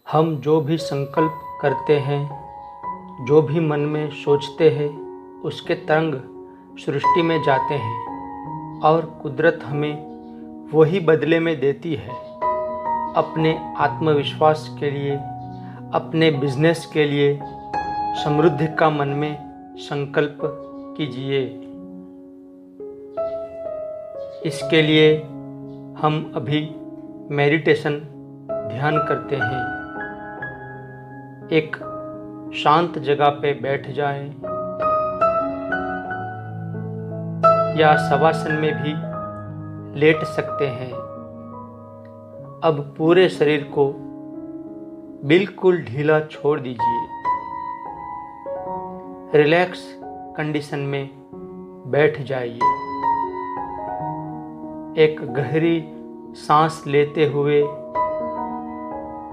हम जो भी संकल्प करते हैं, जो भी मन में सोचते हैं, उसके तरंग सृष्टि में जाते हैं और कुदरत हमें वही बदले में देती है। अपने आत्मविश्वास के लिए, अपने बिजनेस के लिए समृद्धि का मन में संकल्प कीजिए। इसके लिए हम अभी मेडिटेशन ध्यान करते हैं। एक शांत जगह पे बैठ जाएं या शवासन में भी लेट सकते हैं। अब पूरे शरीर को बिल्कुल ढीला छोड़ दीजिए। रिलैक्स कंडीशन में बैठ जाइए। एक गहरी सांस लेते हुए,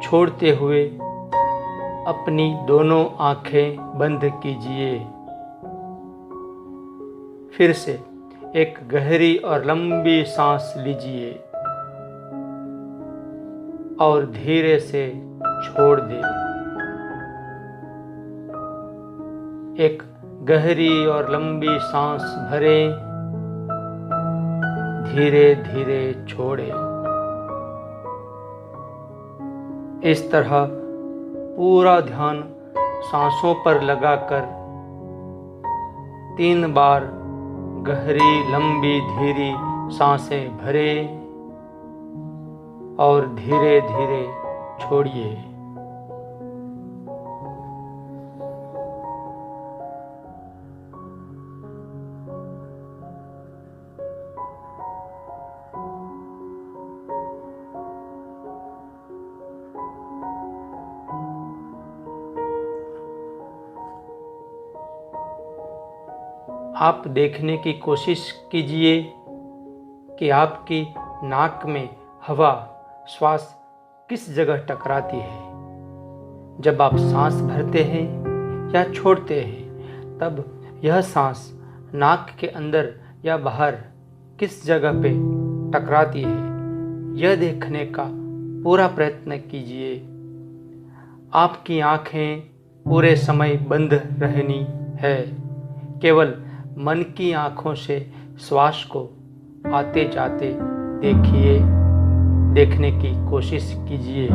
छोड़ते हुए अपनी दोनों आंखें बंद कीजिए। फिर से एक गहरी और लंबी सांस लीजिए और धीरे से छोड़ दें। एक गहरी और लंबी सांस भरें, धीरे धीरे छोड़ें। इस तरह पूरा ध्यान सांसों पर लगाकर 3 बार गहरी लंबी धीरी सांसें भरें और धीरे धीरे छोड़िए। आप देखने की कोशिश कीजिए कि आपकी नाक में हवा, श्वास किस जगह टकराती है। जब आप सांस भरते हैं या छोड़ते हैं, तब यह सांस नाक के अंदर या बाहर किस जगह पे टकराती है, यह देखने का पूरा प्रयत्न कीजिए। आपकी आंखें पूरे समय बंद रहनी है। केवल मन की आंखों से श्वास को आते जाते देखिए, देखने की कोशिश कीजिए।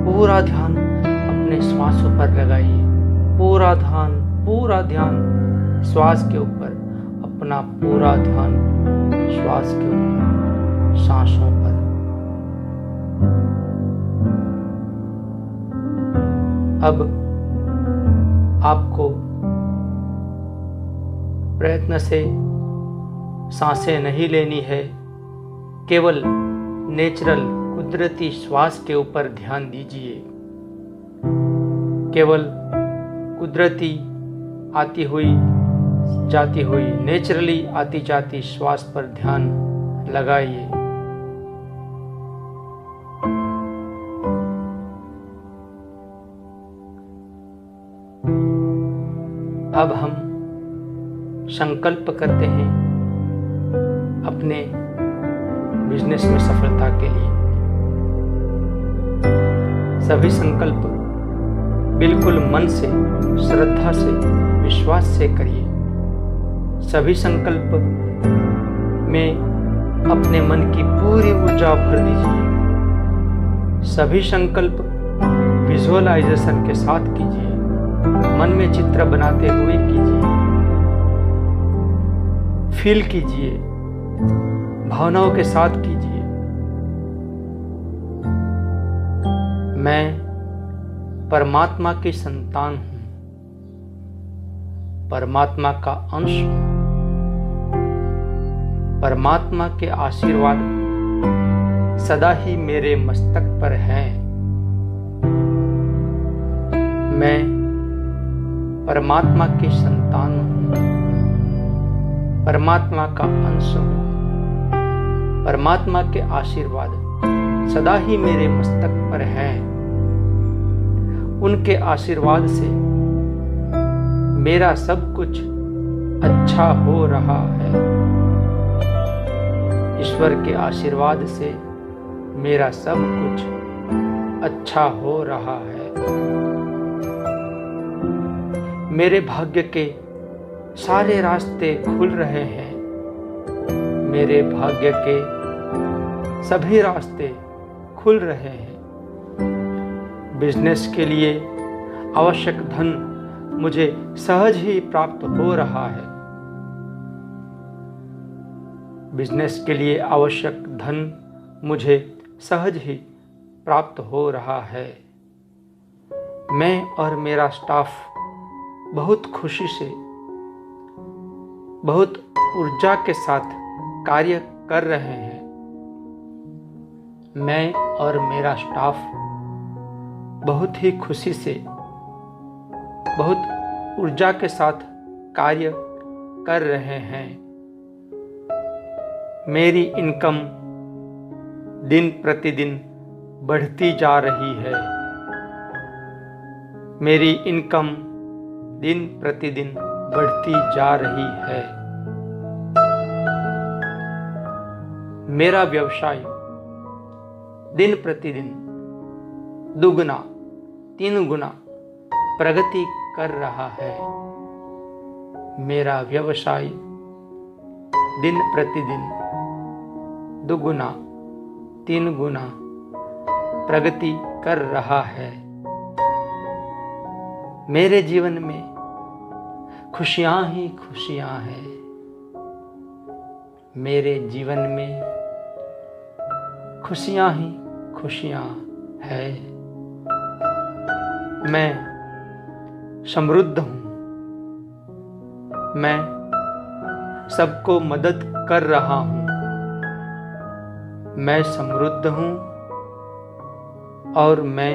पूरा ध्यान अपने श्वासों पर लगाइए। पूरा ध्यान श्वास के ऊपर। अपना पूरा ध्यान श्वास के ऊपर, सांसों पर। अब आपको प्रयत्न से सांसें नहीं लेनी है। केवल नेचुरल कुदरती श्वास के ऊपर ध्यान दीजिए। केवल कुदरती आती हुई जाती हुई, नेचुरली आती जाती श्वास पर ध्यान लगाइए। अब हम संकल्प करते हैं अपने बिजनेस में सफलता के लिए। सभी संकल्प बिल्कुल मन से, श्रद्धा से, विश्वास से करिए। सभी संकल्प में अपने मन की पूरी ऊर्जा भर दीजिए। सभी संकल्प विजुअलाइजेशन के साथ कीजिए। मन में चित्र बनाते हुए कीजिए। फील कीजिए, भावनाओं के साथ कीजिए। मैं परमात्मा की संतान हूं, परमात्मा का अंश हूं। परमात्मा के आशीर्वाद सदा ही मेरे मस्तक पर हैं। मैं परमात्मा की संतान हूं, परमात्मा का अंश हूं। परमात्मा के आशीर्वाद सदा ही मेरे मस्तक पर हैं। उनके आशीर्वाद से मेरा सब कुछ अच्छा हो रहा है। ईश्वर के आशीर्वाद से मेरा सब कुछ अच्छा हो रहा है। मेरे भाग्य के सारे रास्ते खुल रहे हैं। मेरे भाग्य के सभी रास्ते खुल रहे हैं। बिजनेस के लिए आवश्यक धन मुझे सहज ही प्राप्त हो रहा है। बिजनेस के लिए आवश्यक धन मुझे सहज ही प्राप्त हो रहा है। मैं और मेरा स्टाफ बहुत खुशी से, बहुत ऊर्जा के साथ कार्य कर रहे हैं। मैं और मेरा स्टाफ बहुत ही खुशी से, बहुत ऊर्जा के साथ कार्य कर रहे हैं। मेरी इनकम दिन प्रतिदिन बढ़ती जा रही है। मेरी इनकम दिन प्रतिदिन बढ़ती जा रही है। मेरा व्यवसाय दिन प्रतिदिन दुगना, 3 गुना प्रगति कर रहा है। मेरा व्यवसाय दिन प्रतिदिन दुगुना, 3 गुना प्रगति कर रहा है। मेरे जीवन में खुशियां ही खुशियां हैं। मेरे जीवन में खुशियां ही खुशियां हैं। मैं समृद्ध हूँ। मैं सबको मदद कर रहा हूँ। मैं समृद्ध हूँ और मैं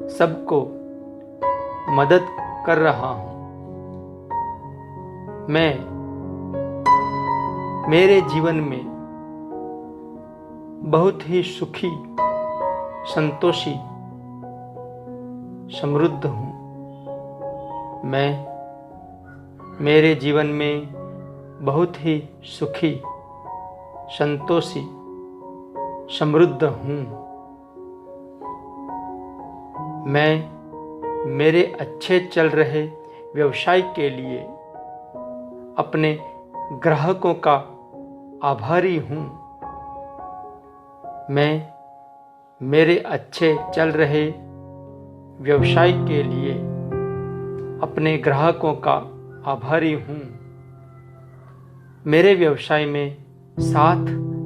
सबको मदद कर रहा हूँ। मैं मेरे जीवन में बहुत ही सुखी, संतोषी, समृद्ध हूँ। मैं मेरे जीवन में बहुत ही सुखी, संतोषी, समृद्ध हूँ। मैं मेरे अच्छे चल रहे व्यवसाय के लिए अपने ग्राहकों का आभारी हूँ। मैं मेरे अच्छे चल रहे व्यवसाय के लिए अपने ग्राहकों का आभारी हूँ। मेरे व्यवसाय में साथ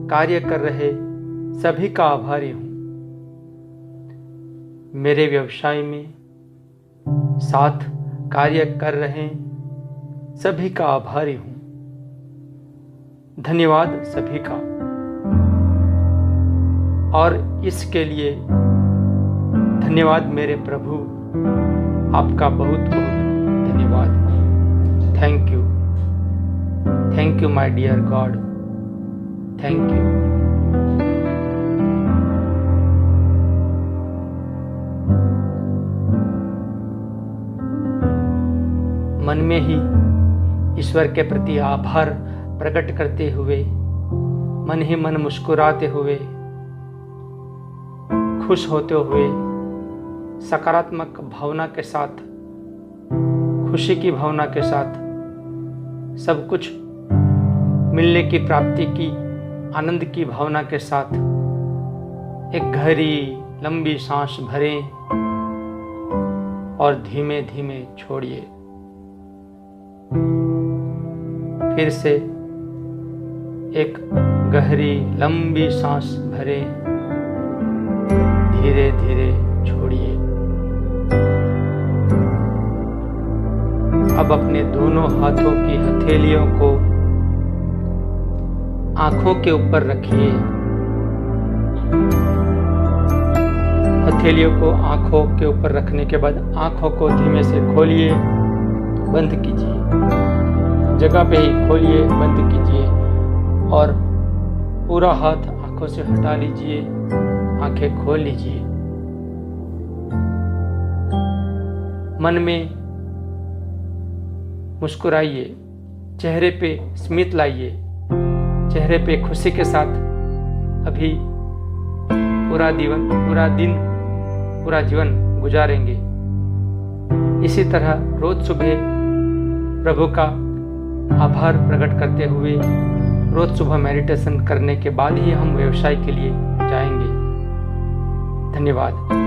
कार्य कर रहे सभी का आभारी हूँ। मेरे व्यवसाय में साथ कार्य कर रहे सभी का आभारी हूँ। धन्यवाद सभी का। और इसके लिए धन्यवाद मेरे प्रभु, आपका बहुत बहुत धन्यवाद। Thank you my dear God, thank you. मन में ही ईश्वर के प्रति आभार प्रकट करते हुए, मन ही मन मुस्कुराते हुए, खुश होते हुए, सकारात्मक भावना के साथ, खुशी की भावना के साथ, सब कुछ मिलने की प्राप्ति की आनंद की भावना के साथ एक गहरी लंबी सांस भरें और धीमे धीमे छोड़िए। फिर से एक गहरी लंबी सांस भरें, धीरे धीरे छोड़िए। अब अपने दोनों हाथों की हथेलियों को आंखों के ऊपर रखिए। हथेलियों को आंखों के ऊपर रखने के बाद आंखों को धीमे से खोलिए, बंद कीजिए। जगह पे ही खोलिए, बंद कीजिए और पूरा हाथ आंखों से हटा लीजिए, आंखें खोल लीजिए। मन में मुस्कुराइए, चेहरे पे स्मित लाइए, चेहरे पे खुशी के साथ अभी पूरा जीवन गुजारेंगे। इसी तरह रोज सुबह प्रभु का आभार प्रकट करते हुए रोज सुबह मेडिटेशन करने के बाद ही हम व्यवसाय के लिए जाएंगे। धन्यवाद।